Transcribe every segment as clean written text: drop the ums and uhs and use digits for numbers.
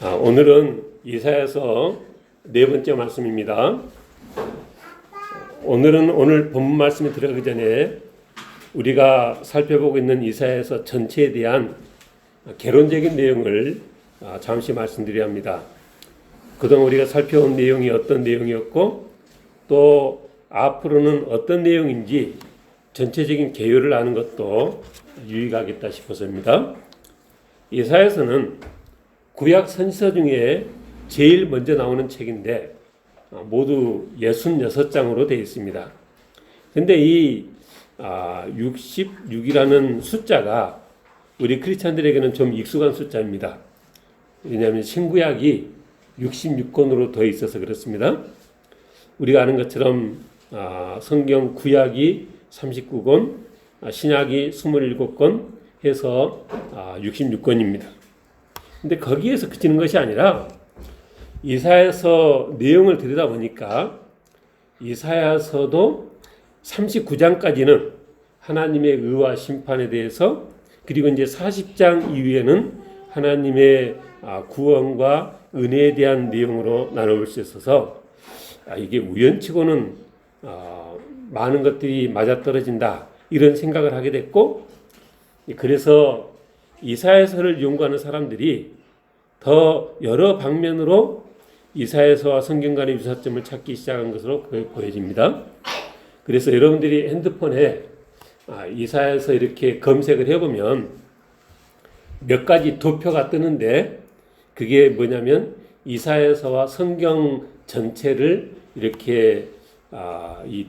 오늘은 이사야서 네 번째 말씀입니다. 오늘 본문 말씀에 들어가기 전에 우리가 살펴보고 있는 이사야서 전체에 대한 개론적인 내용을 잠시 말씀드려야 합니다. 그동안 우리가 살펴온 내용이 어떤 내용이었고 또 앞으로는 어떤 내용인지 전체적인 개요를 아는 것도 유익하겠다 싶어서입니다. 이사야서는 구약 선지서 중에 제일 먼저 나오는 책인데 모두 66장으로 되어 있습니다. 그런데 이 66이라는 숫자가 우리 크리스찬들에게는 좀 익숙한 숫자입니다. 왜냐하면 신구약이 66권으로 더 있어서 그렇습니다. 우리가 아는 것처럼 성경 구약이 39권, 신약이 27권 해서 66권입니다. 근데 거기에서 그치는 것이 아니라 이사야서 내용을 들여다보니까 이사야서도 39장까지는 하나님의 의와 심판에 대해서, 그리고 이제 40장 이후에는 하나님의 구원과 은혜에 대한 내용으로 나눠볼 수 있어서 이게 우연치고는 많은 것들이 맞아떨어진다 이런 생각을 하게 됐고, 그래서 이사야서를 연구하는 사람들이 더 여러 방면으로 이사야서와 성경 간의 유사점을 찾기 시작한 것으로 보여집니다. 그래서 여러분들이 핸드폰에 이사야서 이렇게 검색을 해보면 몇 가지 도표가 뜨는데, 그게 뭐냐면 이사야서와 성경 전체를 이렇게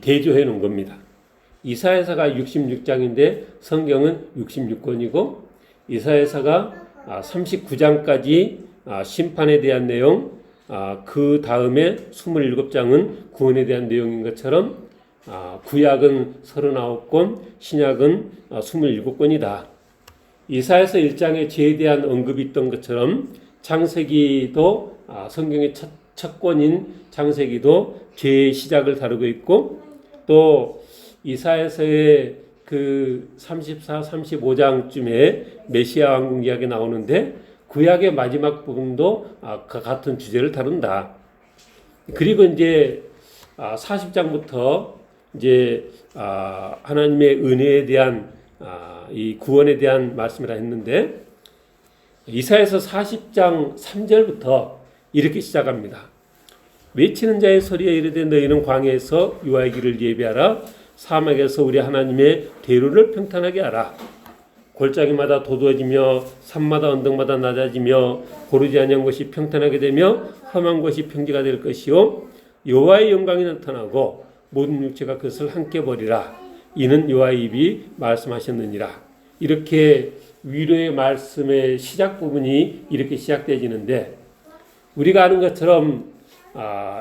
대조해 놓은 겁니다. 이사야서가 66장인데 성경은 66권이고, 이사야서가 39장까지 심판에 대한 내용, 그 다음에 27장은 구원에 대한 내용인 것처럼 구약은 39권, 신약은 27권이다. 이사야서 1장에 죄에 대한 언급이 있던 것처럼 창세기도 성경의 첫 권인 창세기도 죄의 시작을 다루고 있고, 또 이사야서의 그 34, 35장쯤에 메시아 왕국 이야기 나오는데 구약의 마지막 부분도 같은 주제를 다룬다. 그리고 이제 40장부터 이제 하나님의 은혜에 대한 이 구원에 대한 말씀을 했는데, 이사야서 40장 3절부터 이렇게 시작합니다. 외치는 자의 소리에 이르되 너희는 광야에서 여호와의 길을 예비하라. 사막에서 우리 하나님의 대로를 평탄하게 하라. 골짜기마다 도두어지며 산마다 언덕마다 낮아지며 고르지 아니한 것이 평탄하게 되며 험한 것이 평지가 될 것이요 여호와의 영광이 나타나고 모든 육체가 그것을 함께 보리라. 이는 여호와의 입이 말씀하셨느니라. 이렇게 위로의 말씀의 시작 부분이 이렇게 시작되어지는데, 우리가 아는 것처럼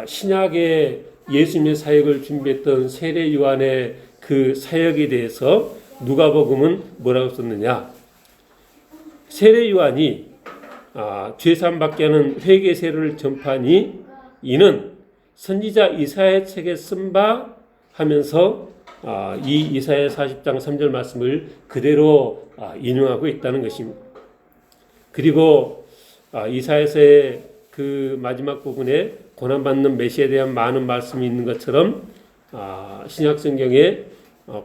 신약의 예수님의 사역을 준비했던 세례 요한의 그 사역에 대해서 누가복음은 뭐라고 썼느냐? 세례 요한이 죄사함 받게 하는 회개 세례를 전파하니 이는 선지자 이사야 책에 쓴 바 하면서 이 이사야 40장 3절 말씀을 그대로 인용하고 있다는 것입니다. 그리고 이사야서의 그 마지막 부분에 고난받는 메시아에 대한 많은 말씀이 있는 것처럼 신약 성경에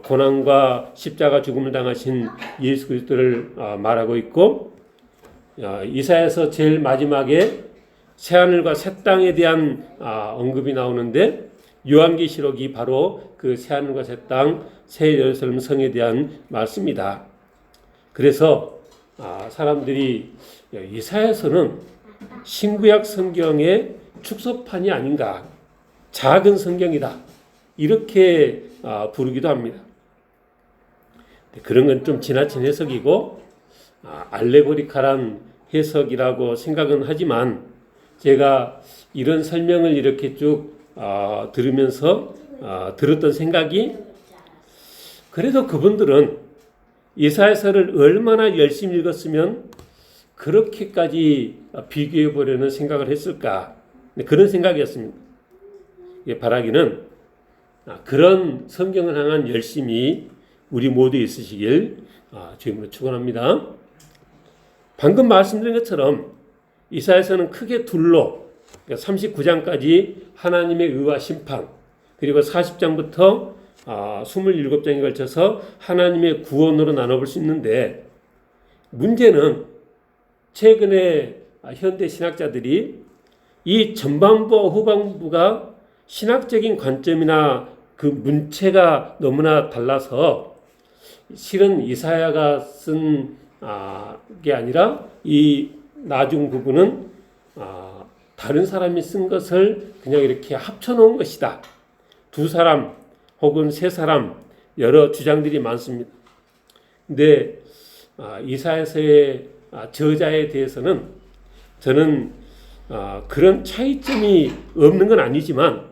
고난과 십자가 죽음을 당하신 예수 그리스도를 말하고 있고, 이사야서 제일 마지막에 새하늘과 새 땅에 대한 언급이 나오는데, 요한계시록이 바로 그 새하늘과 새 땅, 새 예루살렘 성에 대한 말씀이다. 그래서 사람들이 이사야서는 신구약 성경의 축소판이 아닌가, 작은 성경이다 이렇게 부르기도 합니다. 그런 건 좀 지나친 해석이고 알레고리칼한 해석이라고 생각은 하지만, 제가 이런 설명을 이렇게 쭉 들으면서 들었던 생각이, 그래도 그분들은 이사야서를 얼마나 열심히 읽었으면 그렇게까지 비교해 보려는 생각을 했을까, 그런 생각이었습니다. 바라기는 그런 성경을 향한 열심이 우리 모두 있으시길 주님으로 축원합니다. 방금 말씀드린 것처럼 이사야서는 크게 둘로 39장까지 하나님의 의와 심판, 그리고 40장부터 27장에 걸쳐서 하나님의 구원으로 나눠볼 수 있는데, 문제는 최근에 현대 신학자들이 이 전반부와 후반부가 신학적인 관점이나 그 문체가 너무나 달라서 실은 이사야가 쓴 게 아니라 이 나중 부분은 다른 사람이 쓴 것을 그냥 이렇게 합쳐놓은 것이다. 두 사람 혹은 세 사람 여러 주장들이 많습니다. 근데 이사야서의 저자에 대해서는 저는 그런 차이점이 없는 건 아니지만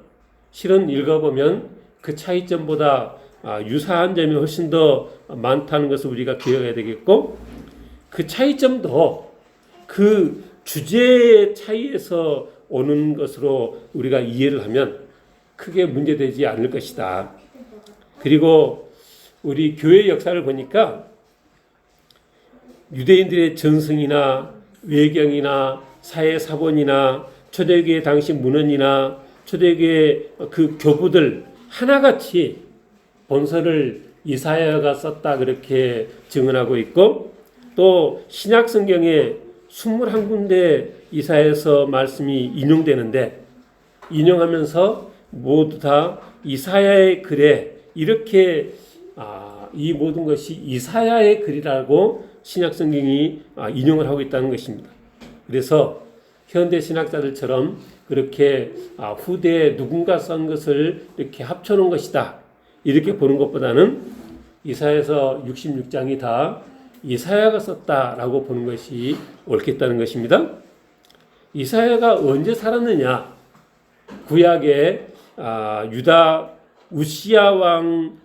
실은 읽어보면 그 차이점보다 유사한 점이 훨씬 더 많다는 것을 우리가 기억해야 되겠고, 그 차이점도 그 주제의 차이에서 오는 것으로 우리가 이해를 하면 크게 문제되지 않을 것이다. 그리고 우리 교회 역사를 보니까 유대인들의 전승이나 외경이나 사회사본이나 초대교회 당시 문헌이나 초대교회 그 교부들 하나같이 본서를 이사야가 썼다 그렇게 증언하고 있고, 또 신약 성경에 21군데 이사야서 말씀이 인용되는데, 인용하면서 모두 다 이사야의 글에 이렇게 이 모든 것이 이사야의 글이라고 신약 성경이 인용을 하고 있다는 것입니다. 그래서 현대 신학자들처럼 그렇게 후대에 누군가 쓴 것을 이렇게 합쳐놓은 것이다 이렇게 보는 것보다는 이사야서 66장이 다 이사야가 썼다라고 보는 것이 옳겠다는 것입니다. 이사야가 언제 살았느냐? 구약에 유다 우시야 왕,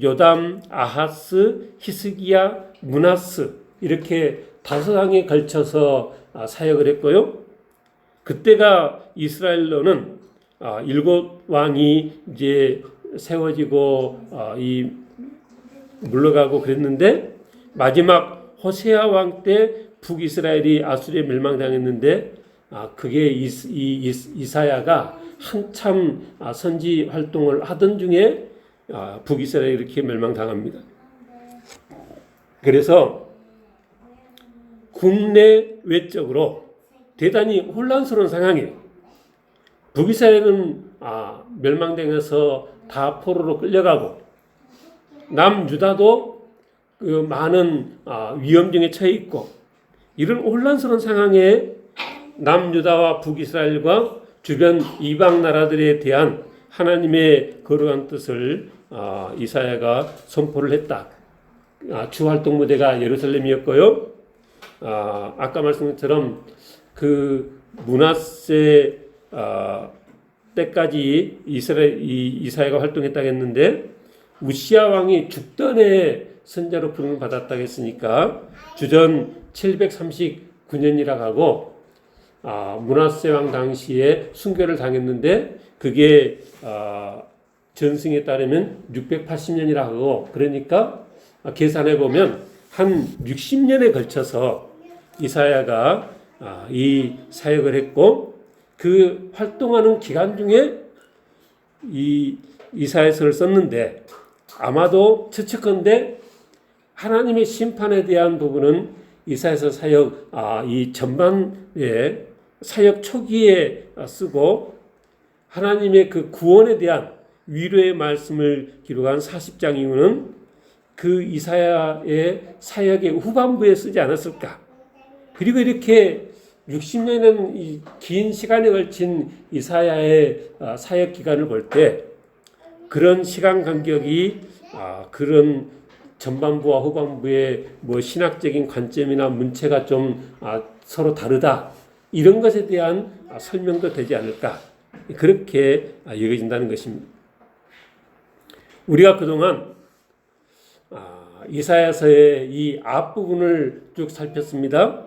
요담, 아하스, 히스기야, 므낫스 이렇게 5왕에 걸쳐서 사역을 했고요. 그때가 이스라엘로는 7왕이 이제 세워지고 물러가고 그랬는데, 마지막 호세아 왕 때 북이스라엘이 아수리에 멸망당했는데, 그게 이사야가 한참 선지 활동을 하던 중에 북이스라엘이 이렇게 멸망당합니다. 그래서 국내 외적으로 대단히 혼란스러운 상황이에요. 북이스라엘은 멸망당해서 다 포로로 끌려가고, 남유다도 그 많은 위험중에 처해 있고, 이런 혼란스러운 상황에 남유다와 북이스라엘과 주변 이방 나라들에 대한 하나님의 거룩한 뜻을 이사야가 선포를 했다. 주 활동 무대가 예루살렘이었고요. 아까 말씀드린 것처럼 그 므낫세 때까지 이사야가 활동했다고 했는데, 우시야 왕이 죽던에 선자로 부름을 받았다고 했으니까 주전 739년이라고 하고, 므낫세 왕 당시에 순교를 당했는데 그게 전승에 따르면 680년이라고 하고, 그러니까 계산해 보면 한 60년에 걸쳐서 이사야가 이 사역을 했고, 그 활동하는 기간 중에 이 이사야서를 썼는데, 아마도 추측컨대 하나님의 심판에 대한 부분은 이사야서 사역 이 전반에 사역 초기에 쓰고, 하나님의 그 구원에 대한 위로의 말씀을 기록한 40장 이후는 그 이사야의 사역의 후반부에 쓰지 않았을까. 그리고 이렇게 60년이라는 긴 시간에 걸친 이사야의 사역 기간을 볼 때 그런 시간 간격이 그런 전반부와 후반부의 뭐 신학적인 관점이나 문체가 좀 서로 다르다, 이런 것에 대한 설명도 되지 않을까, 그렇게 여겨진다는 것입니다. 우리가 그동안 이사야서의 이 앞부분을 쭉 살폈습니다.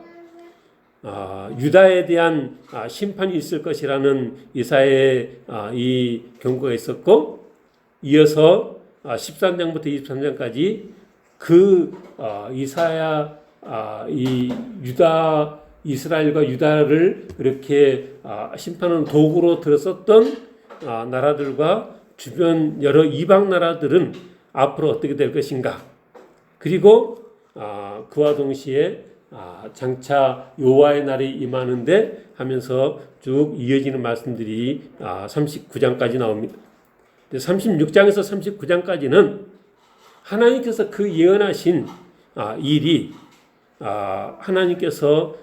유다에 대한 심판이 있을 것이라는 이사야의 이 경고가 있었고, 이어서 13장부터 23장까지 그 이사야 이 유다 이스라엘과 유다를 그렇게 심판하는 도구로 들었었던 나라들과 주변 여러 이방 나라들은 앞으로 어떻게 될 것인가. 그리고 그와 동시에 장차 여호와의 날이 임하는데 하면서 쭉 이어지는 말씀들이 39장까지 나옵니다. 36장에서 39장까지는 하나님께서 그 예언하신 일이 하나님께서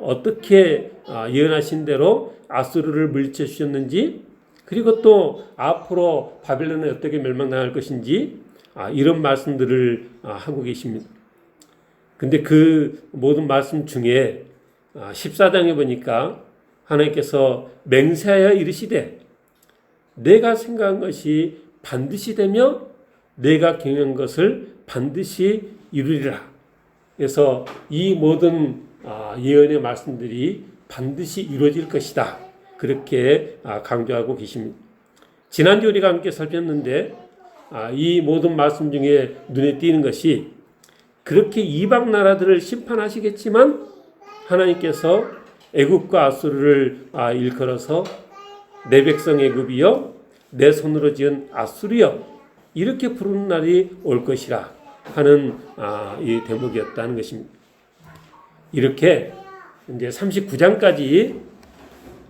어떻게 예언하신 대로 아수르를 물리쳐 주셨는지, 그리고 또 앞으로 바벨론에 어떻게 멸망당할 것인지 이런 말씀들을 하고 계십니다. 근데 그 모든 말씀 중에 14장에 보니까 하나님께서 맹세하여 이르시되 내가 생각한 것이 반드시 되며 내가 경영한 것을 반드시 이루리라. 그래서 이 모든 예언의 말씀들이 반드시 이루어질 것이다. 그렇게 강조하고 계십니다. 지난주 우리가 함께 살폈는데 이 모든 말씀 중에 눈에 띄는 것이 그렇게 이방 나라들을 심판하시겠지만 하나님께서 애굽과 아수르를 일컬어서 내 백성 애굽이여 내 손으로 지은 아수르여 이렇게 부르는 날이 올 것이라 하는 이 대목이었다는 것입니다. 이렇게 이제 39장까지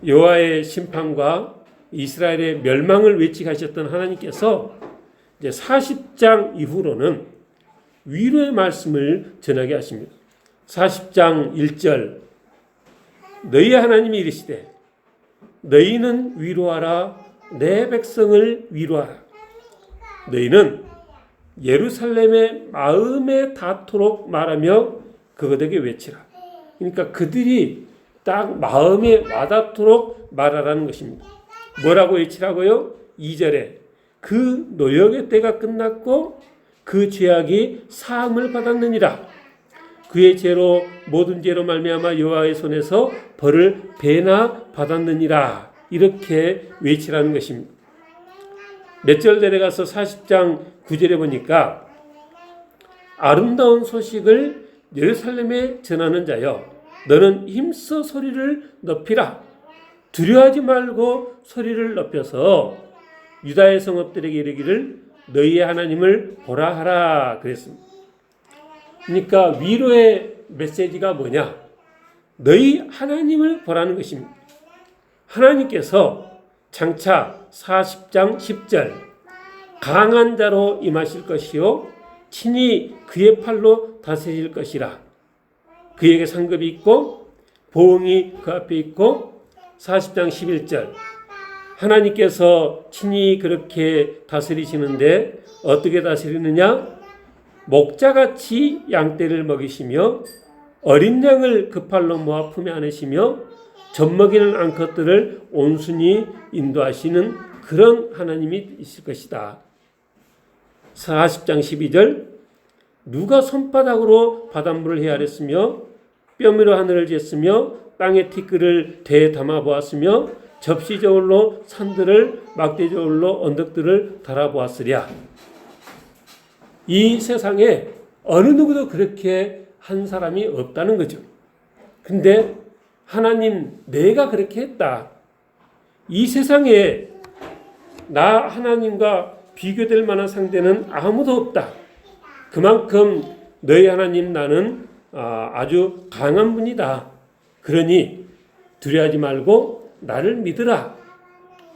여호와의 심판과 이스라엘의 멸망을 외치하셨던 하나님께서 이제 40장 이후로는 위로의 말씀을 전하게 하십니다. 40장 1절 너희 하나님이 이르시되 너희는 위로하라 내 백성을 위로하라. 너희는 예루살렘의 마음에 닿도록 말하며 그것에게 외치라. 그러니까 그들이 딱 마음에 와닿도록 말하라는 것입니다. 뭐라고 외치라고요? 2절에 그 노역의 때가 끝났고 그 죄악이 사함을 받았느니라. 그의 죄로 모든 죄로 말미암아 여호와의 손에서 벌을 배나 받았느니라. 이렇게 외치라는 것입니다. 몇 절 내려가서 40장 9절에 보니까 아름다운 소식을 예루살렘에 전하는 자여 너는 힘써 소리를 높이라. 두려워하지 말고 소리를 높여서 유다의 성읍들에게 이르기를 너희의 하나님을 보라 하라 그랬습니다. 그러니까 위로의 메시지가 뭐냐? 너희 하나님을 보라는 것입니다. 하나님께서 장차 40장 10절 강한 자로 임하실 것이요 친히 그의 팔로 다스릴 것이라. 그에게 상급이 있고 보응이 그 앞에 있고 40장 11절 하나님께서 친히 그렇게 다스리시는데 어떻게 다스리느냐? 목자같이 양떼를 먹이시며 어린 양을 그 팔로 모아 품에 안으시며 젖먹이는 암컷들을 온순히 인도하시는 그런 하나님이 있을 것이다. 40장 12절 누가 손바닥으로 바닷물을 헤아렸으며 뼈미로 하늘을 쟀으며 땅의 티끌을 대에 담아 보았으며 접시 저울로 산들을 막대 저울로 언덕들을 달아보았으랴. 이 세상에 어느 누구도 그렇게 한 사람이 없다는 거죠. 근데 하나님 내가 그렇게 했다. 이 세상에 나 하나님과 비교될 만한 상대는 아무도 없다. 그만큼 너희 하나님 나는 아주 강한 분이다. 그러니 두려워하지 말고 나를 믿으라.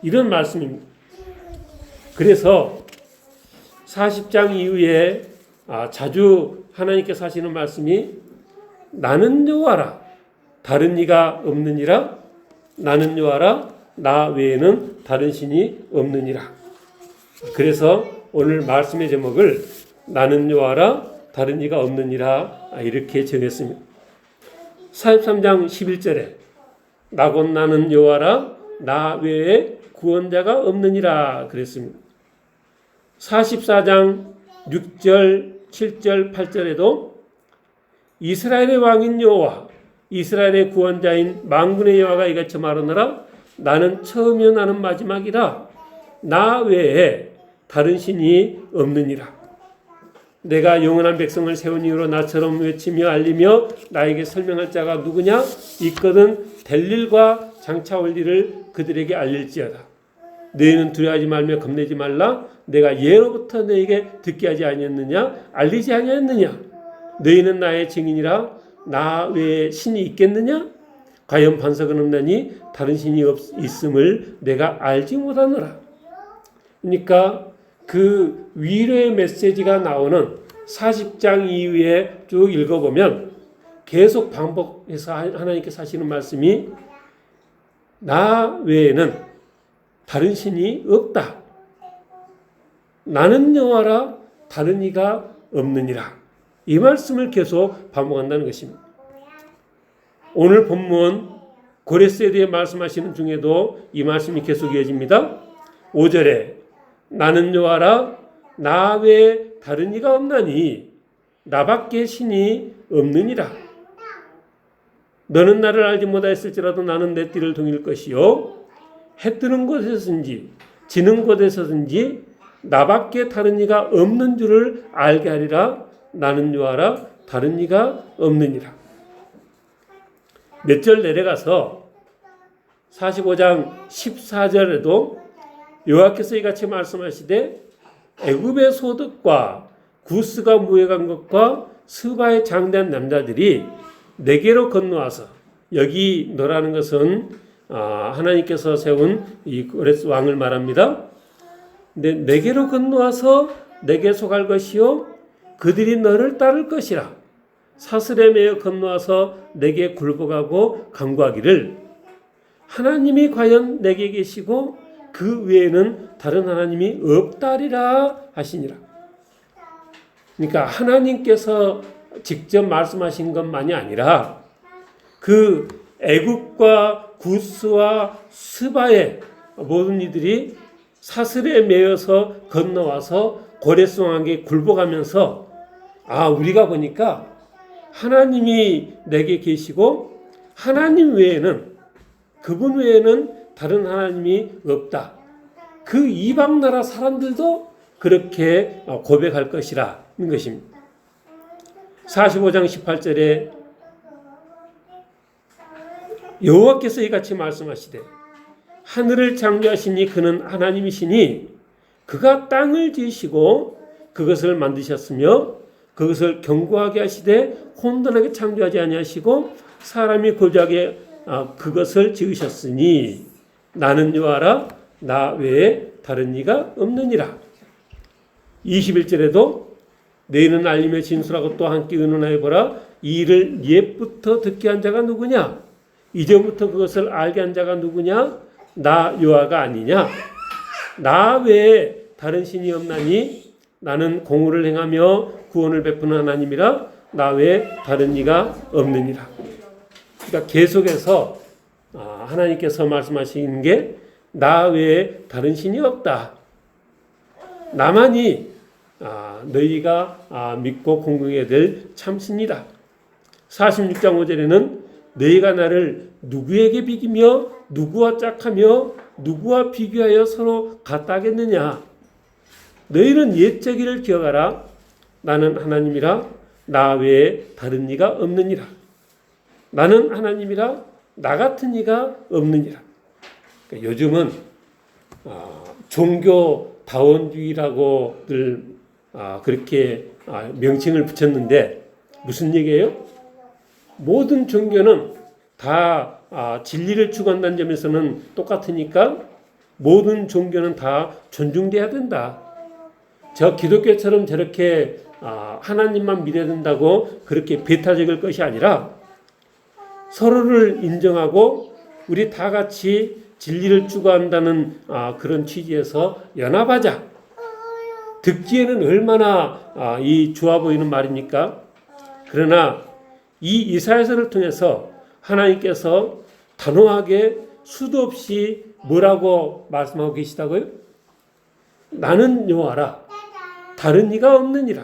이런 말씀입니다. 그래서 40장 이후에 자주 하나님께서 하시는 말씀이 나는 여호와라 다른 이가 없느니라. 나는 여호와라 나 외에는 다른 신이 없느니라. 그래서 오늘 말씀의 제목을 나는 여호와라 다른 이가 없느니라 이렇게 정했습니다. 43장 11절에 나 곧 나는 여호와라 나 외에 구원자가 없느니라 그랬습니다. 44장 6절 7절 8절에도 이스라엘의 왕인 여호와 이스라엘의 구원자인 만군의 여호와가 이같이 말하노라 나는 처음이요 나는 마지막이라 나 외에 다른 신이 없느니라. 내가 영원한 백성을 세운 이후로 나처럼 외치며 알리며 나에게 설명할 자가 누구냐? 있거든 될 일과 장차 올 일을 그들에게 알릴지어다. 너희는 두려워하지 말며 겁내지 말라. 내가 예로부터 너에게 듣게 하지 아니했느냐? 알리지 아니했느냐? 너희는 나의 증인이라. 나 외에 신이 있겠느냐? 과연 반석은 없나니 다른 신이 있음을 내가 알지 못하노라. 그러니까 그 위로의 메시지가 나오는 40장 이후에 쭉 읽어보면 계속 반복해서 하나님께서 하시는 말씀이 나 외에는 다른 신이 없다. 나는 여호와라 다른 이가 없느니라. 이 말씀을 계속 반복한다는 것입니다. 오늘 본문 고레스에 대해 말씀하시는 중에도 이 말씀이 계속 이어집니다. 5절에 나는 여호와라 나 외에 다른 이가 없나니 나밖에 신이 없느니라. 너는 나를 알지 못하였을지라도 나는 내 띠를 동일 것이요 해 뜨는 곳에서든지 지는 곳에서든지 나밖에 다른 이가 없는 줄을 알게 하리라. 나는 여호와라 다른 이가 없느니라. 몇 절 내려가서 45장 14절에도 여호와께서 이같이 말씀하시되 애굽의 소득과 구스가 무해간 것과 스바의 장대한 남자들이 내게로 건너와서, 여기 너라는 것은 하나님께서 세운 이 고레스 왕을 말합니다. 근데 내게로 건너와서 내게 속할 것이요 그들이 너를 따를 것이라. 사슬에 매여 건너와서 내게 굴복하고 간구하기를 하나님이 과연 내게 계시고 그 외에는 다른 하나님이 없다리라 하시니라. 그러니까 하나님께서 직접 말씀하신 것만이 아니라 그 애굽과 구스와 스바의 모든 이들이 사슬에 매여서 건너와서 고레스 왕에게 굴복하면서 우리가 보니까 하나님이 내게 계시고 하나님 외에는, 그분 외에는 다른 하나님이 없다. 그 이방 나라 사람들도 그렇게 고백할 것이라는 것입니다. 45장 18절에 여호와께서 이같이 말씀하시되 하늘을 창조하시니 그는 하나님이시니 그가 땅을 지으시고 그것을 만드셨으며 그것을 견고하게 하시되 혼돈하게 창조하지 아니하시고 사람이 거주하게 그것을 지으셨으니 나는 여호와라 나 외에 다른 이가 없느니라. 21절에도 너희는 알리며 진술하고 또 함께 의논하여 보라. 이 일을 옛부터 듣게 한 자가 누구냐? 이전부터 그것을 알게 한 자가 누구냐? 나 여호와가 아니냐? 나 외에 다른 신이 없나니 나는 공의를 행하며 구원을 베푸는 하나님이라. 나 외에 다른 이가 없느니라. 그러니까 계속해서 하나님께서 말씀하시는 게 나 외에 다른 신이 없다. 나만이 너희가 믿고 공경해야 될 참신이다. 46장 5절에는 너희가 나를 누구에게 비기며 누구와 짝하며 누구와 비교하여 서로 같다 하겠느냐? 너희는 옛적일을 기억하라. 나는 하나님이라. 나 외에 다른 이가 없느니라. 나는 하나님이라. 나 같은 이가 없느니라. 그러니까 요즘은 종교다원주의라고들 그렇게 명칭을 붙였는데 무슨 얘기예요? 모든 종교는 다 진리를 추구한다는 점에서는 똑같으니까 모든 종교는 다 존중돼야 된다. 저 기독교처럼 저렇게 하나님만 믿어야 된다고 그렇게 배타적일 것이 아니라 서로를 인정하고 우리 다 같이 진리를 추구한다는 그런 취지에서 연합하자. 듣기에는 얼마나 이 좋아 보이는 말입니까? 그러나 이 이사야서를 통해서 하나님께서 단호하게 수도 없이 뭐라고 말씀하고 계시다고요? 나는 여호와라. 다른 이가 없느니라.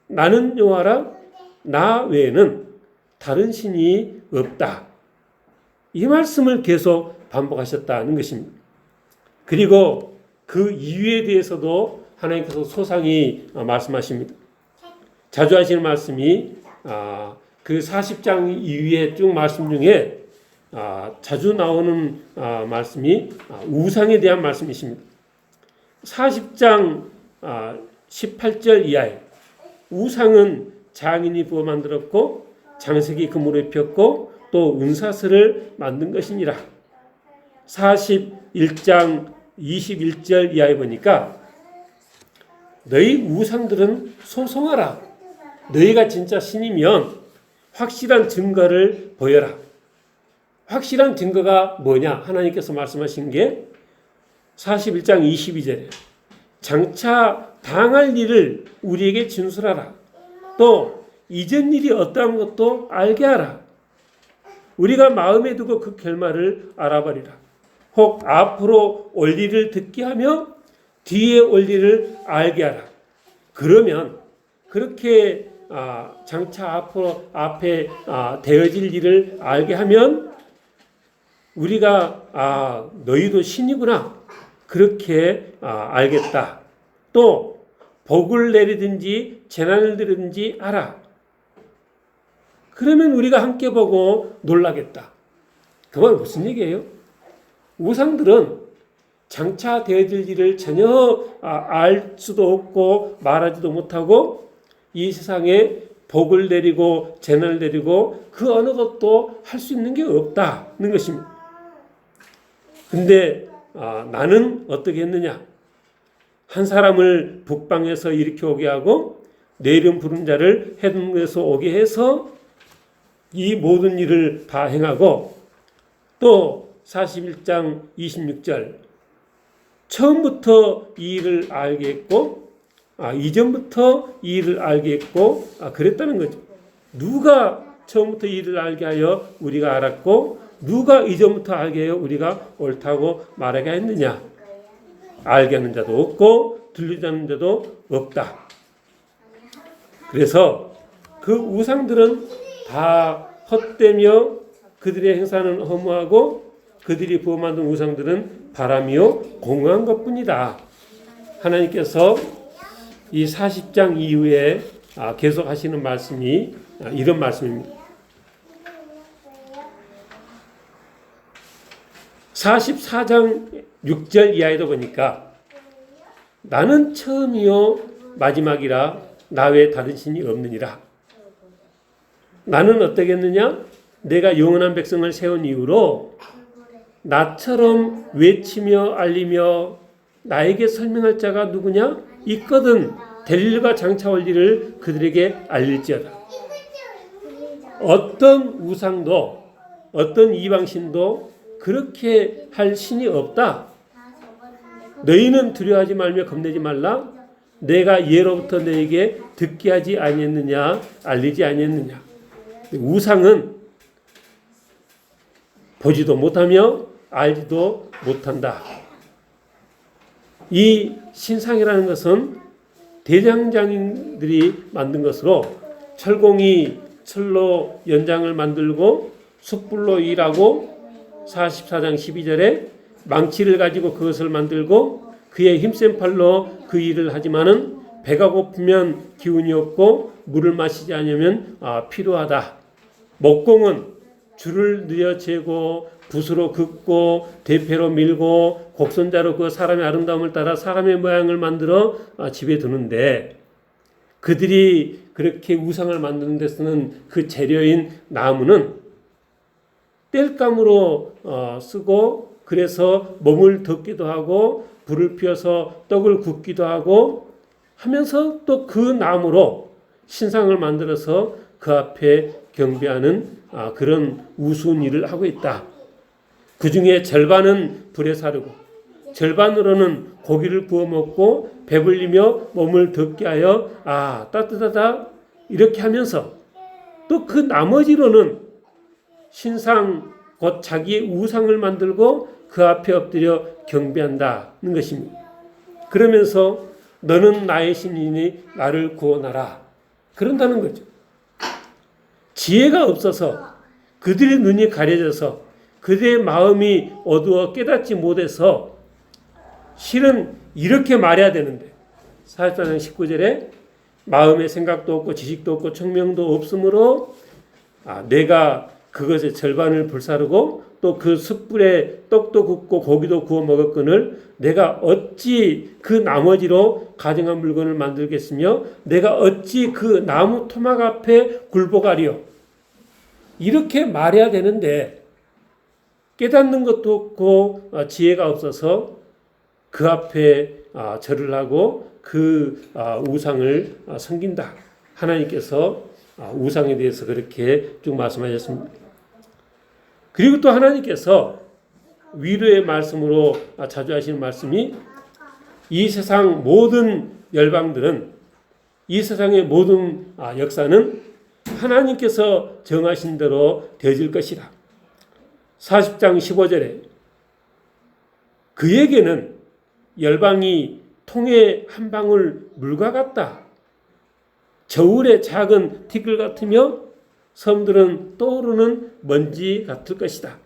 나는 여호와라. 나 외에는 다른 신이 없다. 이 말씀을 계속 반복하셨다는 것입니다. 그리고 그 이유에 대해서도 하나님께서 소상히 말씀하십니다. 자주 하시는 말씀이 그 40장 이후에 쭉 말씀 중에 자주 나오는 말씀이 우상에 대한 말씀이십니다. 40장 18절 이하에 우상은 장인이 부어 만들었고 장색이 금으로 입혔고 또 은사슬을 만든 것이니라. 41장 21절 이하에 보니까 너희 우상들은 소송하라. 너희가 진짜 신이면 확실한 증거를 보여라. 확실한 증거가 뭐냐? 하나님께서 말씀하신 게 41장 22절에 장차 당할 일을 우리에게 진술하라. 또 이전 일이 어떠한 것도 알게 하라. 우리가 마음에 두고 그 결말을 알아버리라. 혹 앞으로 올 일을 듣게 하며 뒤에 올 일을 알게 하라. 그러면 그렇게 장차 앞에 되어질 일을 알게 하면 우리가 너희도 신이구나 그렇게 알겠다. 또 복을 내리든지 재난을 들든지 알아. 그러면 우리가 함께 보고 놀라겠다. 그 말 무슨 얘기예요? 우상들은 장차 되어질 일을 전혀 알 수도 없고 말하지도 못하고 이 세상에 복을 내리고 재난을 내리고 그 어느 것도 할 수 있는 게 없다는 것입니다. 근데 나는 어떻게 했느냐? 한 사람을 북방에서 일으켜 오게 하고 내 이름 부른 자를 해동에서 오게 해서 이 모든 일을 다 행하고 또 41장 26절 처음부터 이 일을 알게 했고 이전부터 이 일을 알게 했고 그랬다는 거죠. 누가 처음부터 이 일을 알게 하여 우리가 알았고 누가 이전부터 알게 하여 우리가 옳다고 말하게 했느냐? 알게 하는 자도 없고 들리지 않는 자도 없다. 그래서 그 우상들은 다 헛되며 그들의 행사는 허무하고 그들이 부어 만든 우상들은 바람이요 공허한 것뿐이다. 하나님께서 이 40장 이후에 계속 하시는 말씀이 이런 말씀입니다. 44장 6절 이하에도 보니까 나는 처음이요 마지막이라 나 외에 다른 신이 없느니라. 나는 어떻겠느냐? 내가 영원한 백성을 세운 이후로 나처럼 외치며 알리며 나에게 설명할 자가 누구냐? 있거든 될 일과 장차 올 일을 그들에게 알릴지어다. 어떤 우상도 어떤 이방신도 그렇게 할 신이 없다. 너희는 두려워하지 말며 겁내지 말라. 내가 예로부터 너에게 듣게 하지 아니했느냐 알리지 아니했느냐. 우상은 보지도 못하며 알지도 못한다. 이 신상이라는 것은 대장장인들이 만든 것으로 철공이 철로 연장을 만들고 숯불로 일하고 44장 12절에 망치를 가지고 그것을 만들고 그의 힘센 팔로 그 일을 하지만은 배가 고프면 기운이 없고 물을 마시지 않으면 피로하다. 목공은 줄을 늘여 재고 붓으로 긋고 대패로 밀고 곡선자로 그 사람의 아름다움을 따라 사람의 모양을 만들어 집에 두는데 그들이 그렇게 우상을 만드는 데 쓰는 그 재료인 나무는 땔감으로 쓰고 그래서 몸을 덮기도 하고 불을 피워서 떡을 굽기도 하고 하면서 또 그 나무로 신상을 만들어서 그 앞에 경배하는 그런 우스운 일을 하고 있다. 그 중에 절반은 불에 사르고 절반으로는 고기를 구워 먹고 배불리며 몸을 덮게 하여 따뜻하다 이렇게 하면서 또 그 나머지로는 신상 곧 자기의 우상을 만들고 그 앞에 엎드려 경배한다는 것입니다. 그러면서 너는 나의 신이니 나를 구원하라 그런다는 거죠. 지혜가 없어서 그들의 눈이 가려져서 그들의 마음이 어두워 깨닫지 못해서 실은 이렇게 말해야 되는데 44장 19절에 마음의 생각도 없고 지식도 없고 청명도 없으므로 내가 그것의 절반을 불사르고 또 그 숯불에 떡도 굽고 고기도 구워 먹었거늘 내가 어찌 그 나머지로 가증한 물건을 만들겠으며 내가 어찌 그 나무 토막 앞에 굴복하리요. 이렇게 말해야 되는데 깨닫는 것도 없고 지혜가 없어서 그 앞에 절을 하고 그 우상을 섬긴다. 하나님께서 우상에 대해서 그렇게 쭉 말씀하셨습니다. 그리고 또 하나님께서 위로의 말씀으로 자주 하시는 말씀이 이 세상 모든 열방들은 이 세상의 모든 역사는 하나님께서 정하신 대로 되어질 것이라. 40장 15절에 그에게는 열방이 통의 한 방울 물과 같다. 저울의 작은 티끌 같으며 섬들은 떠오르는 먼지 같을 것이다.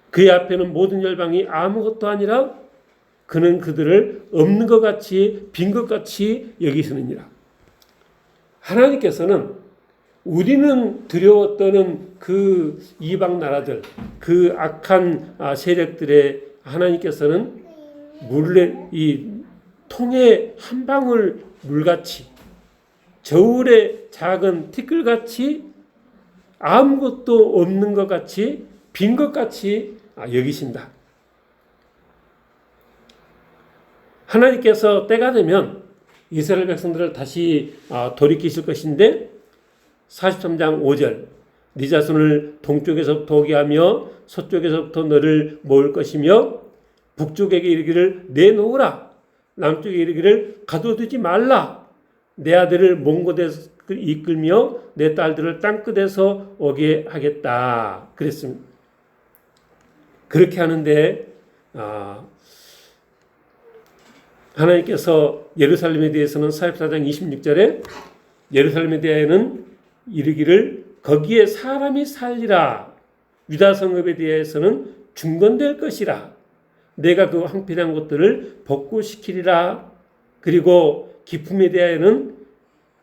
그의 앞에는 모든 열방이 아무것도 아니라 그는 그들을 없는 것 같이 빈 것 같이 여기시느니라. 하나님께서는 우리는 두려워 떠는 그 이방 나라들, 그 악한 세력들의 하나님께서는 이 통에 한 방울 물같이 저울의 작은 티끌같이 아무것도 없는 것 같이 빈 것 같이 여기신다. 하나님께서 때가 되면 이스라엘 백성들을 다시 돌이키실 것인데 43장 5절 네 자손을 동쪽에서부터 오게 하며 서쪽에서부터 너를 모을 것이며 북쪽에게 이르기를 내놓으라 남쪽에 이르기를 가둬두지 말라 내 아들을 먼 곳에서 이끌며 내 딸들을 땅끝에서 오게 하겠다 그랬습니다. 그렇게 하는데 하나님께서 예루살렘에 대해서는 44장 26절에 예루살렘에 대하여는 이르기를 거기에 사람이 살리라 유다 성읍에 대해서는 중건될 것이라 내가 그 황폐한 것들을 복구시키리라 그리고 기품에 대하여는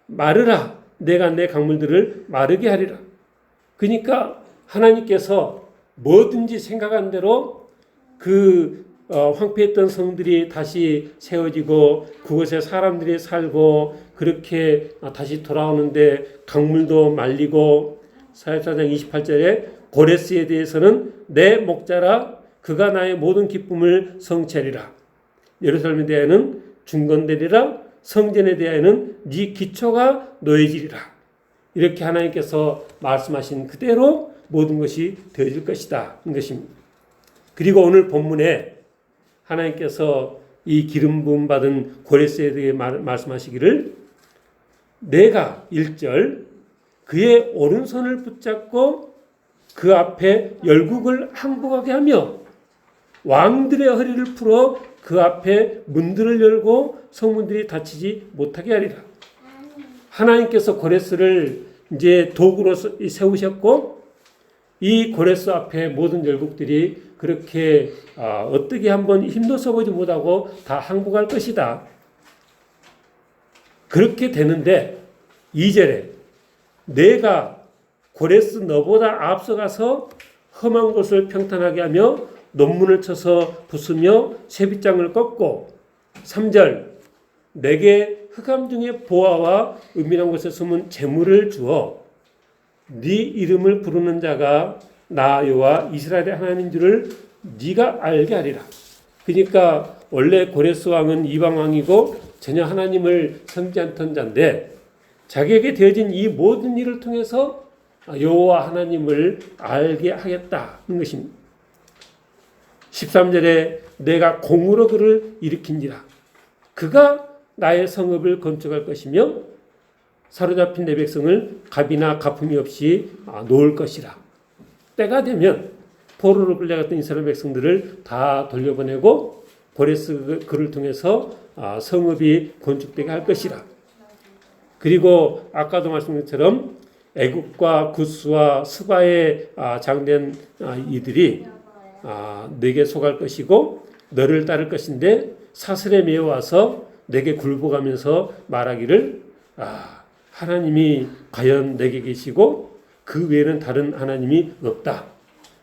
마르라 내가 내 강물들을 마르게 하리라. 그러니까 하나님께서 뭐든지 생각한 대로 그 황폐했던 성들이 다시 세워지고 그곳에 사람들이 살고 그렇게 다시 돌아오는데 강물도 말리고 44장 28절에 고레스에 대해서는 내 목자라 그가 나의 모든 기쁨을 성취하리라. 예루살렘에 대하여는 중건되리라. 성전에 대하여는 네 기초가 놓여지리라. 이렇게 하나님께서 말씀하신 그대로 모든 것이 되어질 것이다. 이것입니다. 그리고 오늘 본문에 하나님께서 이 기름 부음 받은 고레스에 대해 말씀하시기를 내가 1절 그의 오른손을 붙잡고 그 앞에 열국을 항복하게 하며 왕들의 허리를 풀어 그 앞에 문들을 열고 성문들이 닫히지 못하게 하리라. 하나님께서 고레스를 이제 도구로 세우셨고 이 고레스 앞에 모든 열국들이 그렇게 어떻게 한번 힘도 써보지 못하고 다 항복할 것이다. 그렇게 되는데 2절에 내가 고레스 너보다 앞서가서 험한 곳을 평탄하게 하며 논문을 쳐서 부수며 쇠빗장을 꺾고 3절 내게 흑암 중에 보화와 은밀한 곳에 숨은 재물을 주어 네 이름을 부르는 자가 나 여호와 이스라엘의 하나님인 줄을 네가 알게 하리라. 그러니까 원래 고레스 왕은 이방 왕이고 전혀 하나님을 섬기지 않던 자인데 자기에게 되어진 이 모든 일을 통해서 여호와 하나님을 알게 하겠다는 것입니다. 13절에 내가 공으로 그를 일으킨지라 그가 나의 성읍을 건축할 것이며 사로잡힌 내 백성을 갑이나 가품이 없이 놓을 것이라. 때가 되면 포로로 끌려갔던 이스라엘 백성들을 다 돌려보내고 고레스 그를 통해서 성읍이 건축되게 할 것이라. 그리고 아까도 말씀드린 것처럼 애국과 구스와 스바에 장된 이들이 내게 속할 것이고 너를 따를 것인데 사슬에 매어 와서 내게 굴복하면서 말하기를 하나님이 과연 내게 계시고 그 외에는 다른 하나님이 없다.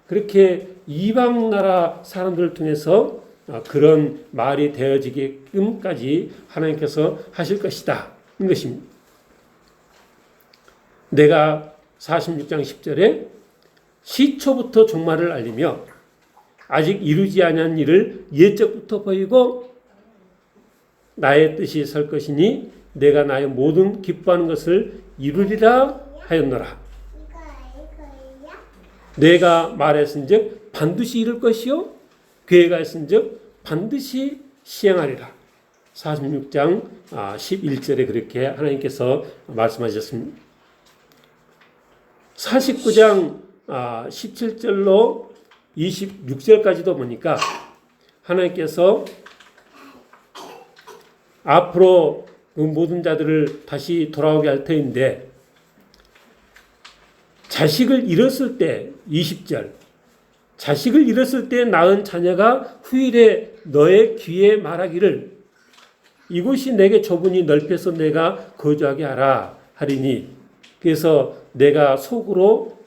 그렇게 이방 나라 사람들을 통해서 그런 말이 되어지게끔까지 하나님께서 하실 것이다. 이 것입니다. 내가 46장 10절에 시초부터 종말을 알리며 아직 이루지 아니한 일을 예적부터 보이고 나의 뜻이 설 것이니 내가 나의 모든 기뻐하는 것을 이루리라 하였노라. 내가 말했은즉 반드시 이룰 것이요 계획하였은즉 반드시 시행하리라. 46장 11절에 그렇게 하나님께서 말씀하셨습니다. 49장 17절로 26절까지도 보니까 하나님께서 앞으로 그 모든 자들을 다시 돌아오게 할 터인데 자식을 잃었을 때 20절 자식을 잃었을 때 낳은 자녀가 후일에 너의 귀에 말하기를 이곳이 내게 좁으니 넓혀서 내가 거주하게 하라 하리니 그래서 내가 속으로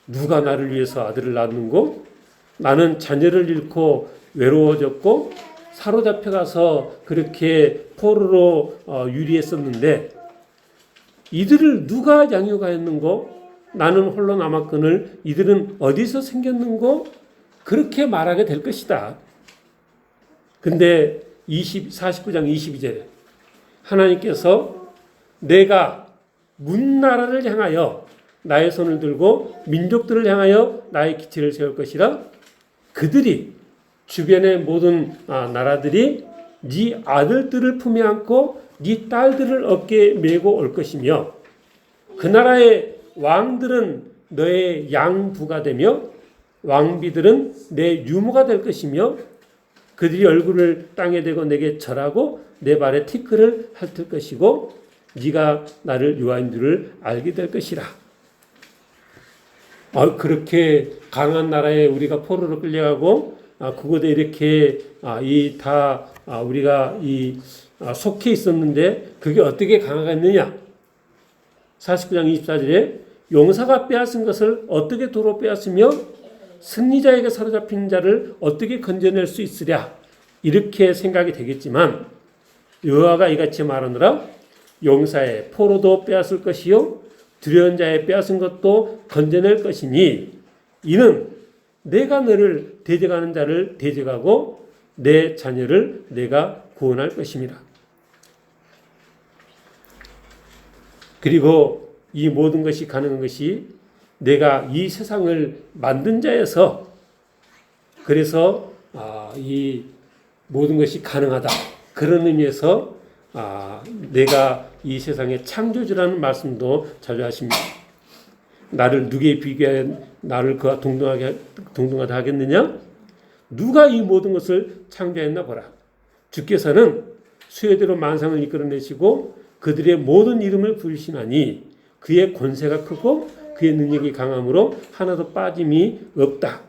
누가 나를 위해서 아들을 낳는고 나는 자녀를 잃고 외로워졌고 사로잡혀가서 그렇게 포로로 유리했었는데 이들을 누가 양육하였는고 나는 홀로 남았거늘 이들은 어디서 생겼는고 그렇게 말하게 될 것이다. 근데 49장 22절에 하나님께서 내가 문나라를 향하여 나의 손을 들고 민족들을 향하여 나의 기치를 세울 것이라 그들이 주변의 모든 나라들이 네 아들들을 품에 안고 네 딸들을 어깨에 메고 올 것이며 그 나라의 왕들은 너의 양부가 되며 왕비들은 내 유모가 될 것이며 그들이 얼굴을 땅에 대고 내게 절하고 내 발에 티끌을 핥을 것이고 네가 나를 유아인 줄을 알게 될 것이라. 그렇게 강한 나라에 우리가 포로로 끌려가고 그곳에 이렇게 우리가 속해 있었는데 그게 어떻게 강하겠느냐? 49장 24절에 용사가 빼앗은 것을 어떻게 도로 빼앗으며 승리자에게 사로잡힌 자를 어떻게 건져낼 수 있으랴? 이렇게 생각이 되겠지만 여호와가 이같이 말하노라 용사의 포로도 빼앗을 것이요 두려운 자의 빼앗은 것도 건져낼 것이니 이는 내가 너를 대적하는 자를 대적하고 내 자녀를 내가 구원할 것입니다. 그리고 이 모든 것이 가능한 것이 내가 이 세상을 만든 자여서 그래서 이 모든 것이 가능하다. 그런 의미에서 내가 이 세상의 창조주라는 말씀도 자주 하십니다. 나를 누구에 비교해 나를 그와 동등하다 하겠느냐? 누가 이 모든 것을 창조했나 보라. 주께서는 수요대로 만상을 이끌어내시고 그들의 모든 이름을 부르시나니 그의 권세가 크고 그의 능력이 강함으로 하나도 빠짐이 없다.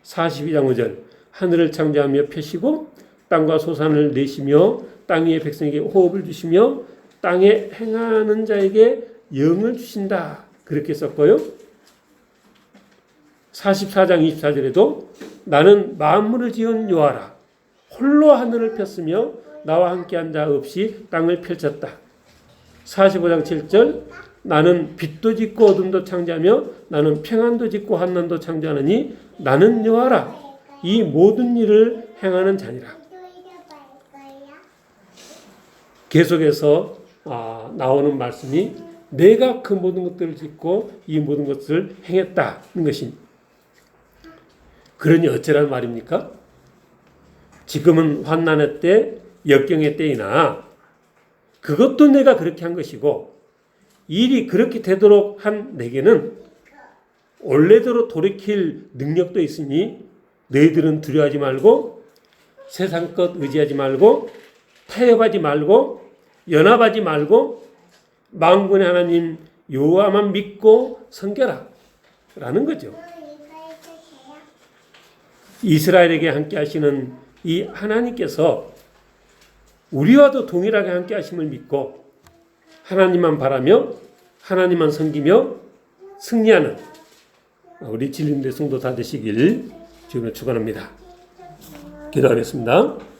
42장 5절 하늘을 창조하며 펴시고 땅과 소산을 내시며 땅 위의 백성에게 호흡을 주시며 땅에 행하는 자에게 영을 주신다. 그렇게 썼고요. 44장 24절에도 나는 만물을 지은 여호와라. 홀로 하늘을 폈으며 나와 함께한 자 없이 땅을 펼쳤다. 45장 7절 나는 빛도 짓고 어둠도 창조하며 나는 평안도 짓고 환난도 창조하느니 나는 여호와라. 이 모든 일을 행하는 자니라. 계속해서 나오는 말씀이 내가 그 모든 것들을 짓고 이 모든 것을 행했다는 것입니다. 그러니 어쩌라는 말입니까? 지금은 환난의 때, 역경의 때이나 그것도 내가 그렇게 한 것이고 일이 그렇게 되도록 한 내게는 원래대로 돌이킬 능력도 있으니 너희들은 두려워하지 말고 세상 것 의지하지 말고 타협하지 말고 연합하지 말고 만군의 하나님 여호와만 믿고 섬겨라 라는 거죠. 이스라엘에게 함께 하시는 이 하나님께서 우리와도 동일하게 함께 하심을 믿고 하나님만 바라며 하나님만 섬기며 승리하는 우리 진림대 성도 다 되시길 주님으로 축원합니다. 기도하겠습니다.